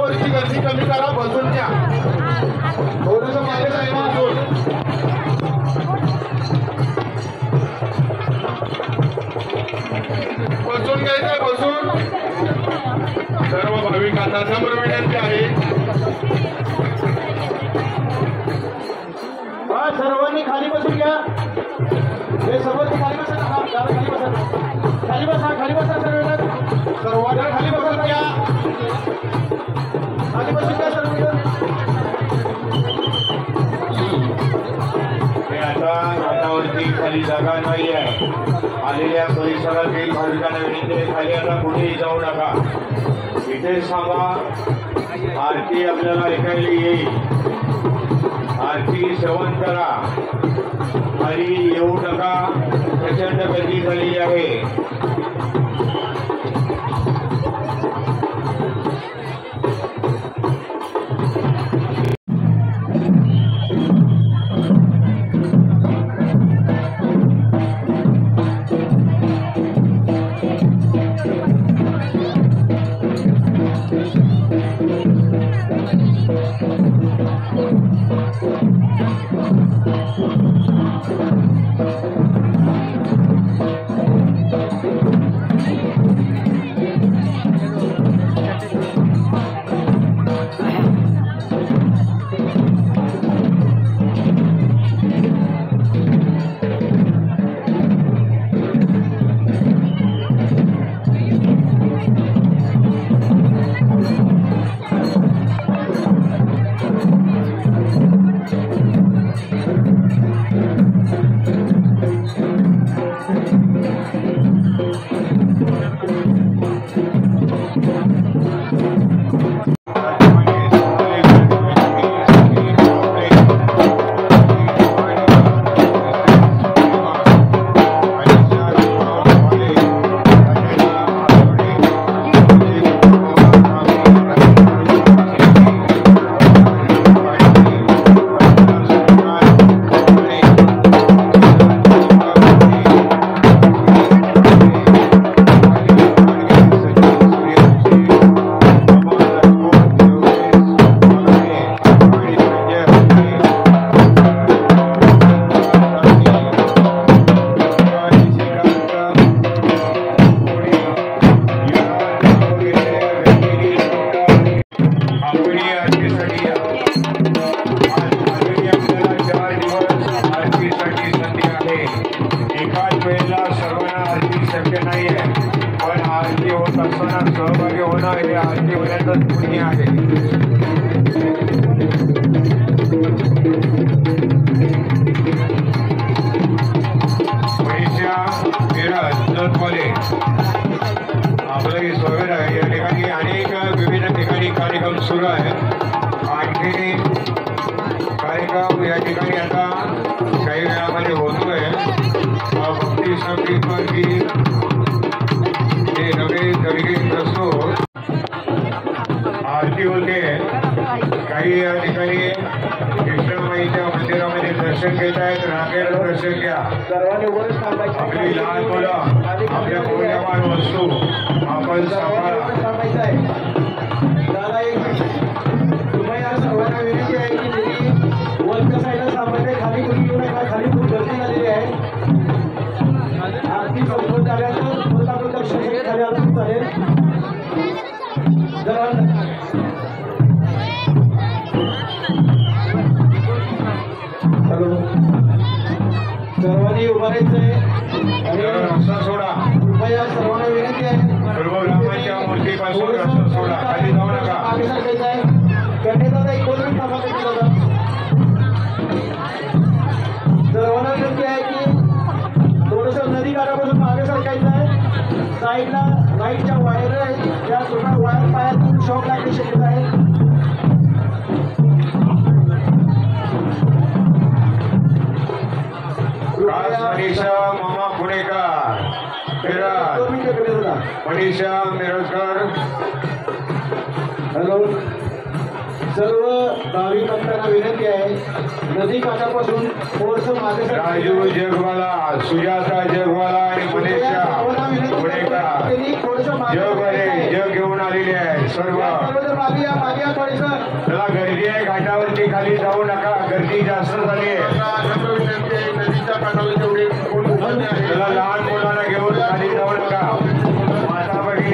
वरची गर्दी कमी करा, बसून घ्या. थोडंसं मागे जायला अजून. बसून घ्यायचंय, बसून. सर्व भाविकांना नम्र विनंती आहे. सर्वांनी खाली बसून घ्या. हे सर्वांनी खाली बसा. खाली बसा, खाली बसा, खाली बसा. सर्वांना खाली बसून घ्या. खाली बसून घ्या सर्वजण. आता रथावरती खाली जागा नाही आहे. आलेल्या परिसरातील भाविकांना विनंती आहे, खाली आता कुठेही जाऊ नका. इथेच थांबा. आरती आपल्याला ऐकायला येईल. आरती श्रवण करा. खाली येऊ नका. प्रचंड गर्दी झालेली आहे. सहभागी होणं हे आरतीपर्यंत पुण्य आहे. आपलं स्वागत आहे. या ठिकाणी अनेक विविध ठिकाणी कार्यक्रम सुरू आहेत. आणखी कार्यक्रम या ठिकाणी आता काही वेळामध्ये होतोय. भक्ती संगीत हे नवे तरीके प्रस्तुत आरती होते. काही या ठिकाणी कृष्णमाईच्या मंदिरामध्ये दर्शन घेत आहेत. रांगेला दर्शन घ्या. आपली लहान मुलं आपल्या मौल्यवान वस्तू आपण सांभाळा. सर्वांना विनंती आहे की तुम्ही वरच्या साईडला थांबायचे. खाली कुठे येऊ नका. खाली खूप गर्दी झालेली आहे. आरती संपत झाल्यानंतर पुढचा दर्शन खाली आलं चालेल. हॅलो, सर्वांनी उभारायचंय आणि रस्ता सोडा. कृपया सर्वांना विनंती आहे सर्व ब्राह्मणाच्या मूर्तीपासून रस्ता सोडा. खाली जाऊ नका. मागे सरकायचं आहे. दादा एक 2 मिनिट थांबा. दादा सर्वांना विनंती आहे की थोडस नदी काठापासून मागे सरकायचं आहे. साईडला लाईटच्या वायर आहेत. त्या पूर्ण वायर पायातून शॉक लागण्याची शक्यता आहे. मनीषा मामा पुणेकर, मनीषा मिरजकर. हॅलो, सर्व भाविक भक्तांना विनंती आहे नदी काठापासून थोडस मागे. राजू जगवाला, सुजाता जगवाला आणि मनीषा पुणेकर जग घेऊन आलेले आहेत. सर्व सर्वजण मागे या थोडीसं. त्याला गर्दी आहे घाटावरती खाली जाऊ नका गर्दी जास्त झाली आहे नदीच्या काठावर जेवढे कोण उभारले आहे त्याला लहान मुलांना घेऊन खाली जाऊ नका माता भगिनी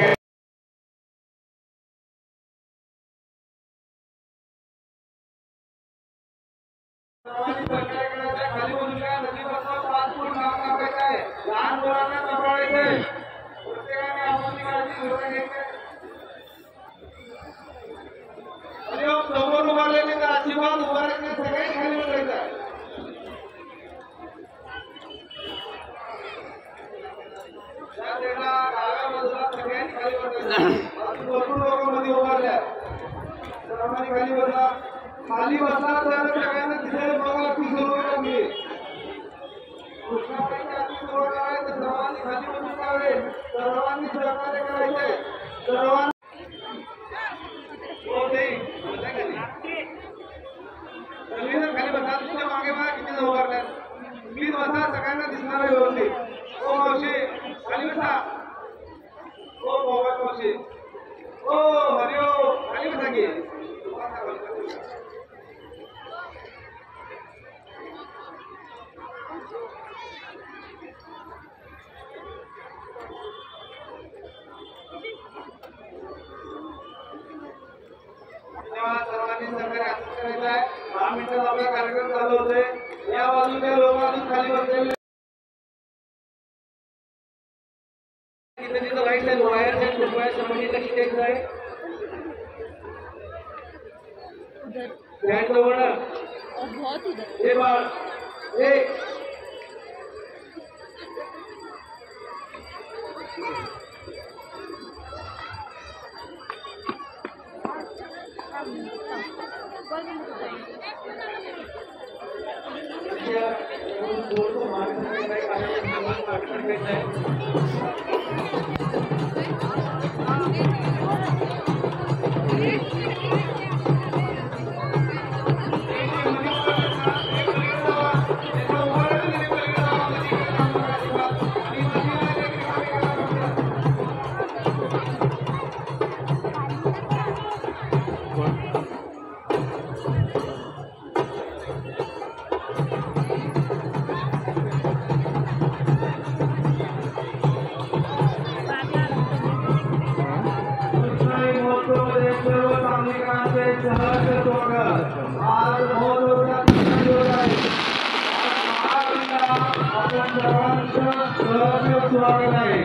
खाली बोलूया नदीपासून 5 फूट लांब टाकायचं आहे. लहान मुलांना सांभाळायचंय. प्रत्येकाने आपली काळजी घेऊन घ्यायची. आणि समोर उभारलेले तर अजिबात उभारायचे सगळे खाली उतरायचं आहे. त्या साईडला डाव्या बाजूला सगळ्यांनी खाली बसायचं. अजून भरपूर लोक मध्ये उभारल्या सर्वांनी खाली बसला. खाली बसला तर सगळ्यांना दिसेल बघा ती सुरुवात आहे. कृष्णाबाईची आधी सुरुवात आहे तर सर्वांनी खाली बसून जावे. सर्वांनी सहकार्य करायचे. सर्वांनी खाली बसा. तुमच्या मागे बघा किती जण उभारल्यात. प्लीज बसा सगळ्यांना दिसणार आहे व्यवस्थित. ओ मावशी खाली बसा. ओ मोबाईल मावशी ओ हरिओ खाली बसा की सर्वांनी सहकार्य असं करायचं आहे. 10 मिनिटात आपला कार्यक्रम चालू होतोय. या बाजूच्या लोकांनी खाली बसलेले तिथं राईट साईड वायर साईड फुटवायर संबंधित लक्ष द्यायचं आहे. बँड जवळ हे बाळ हे स्वागत आहे.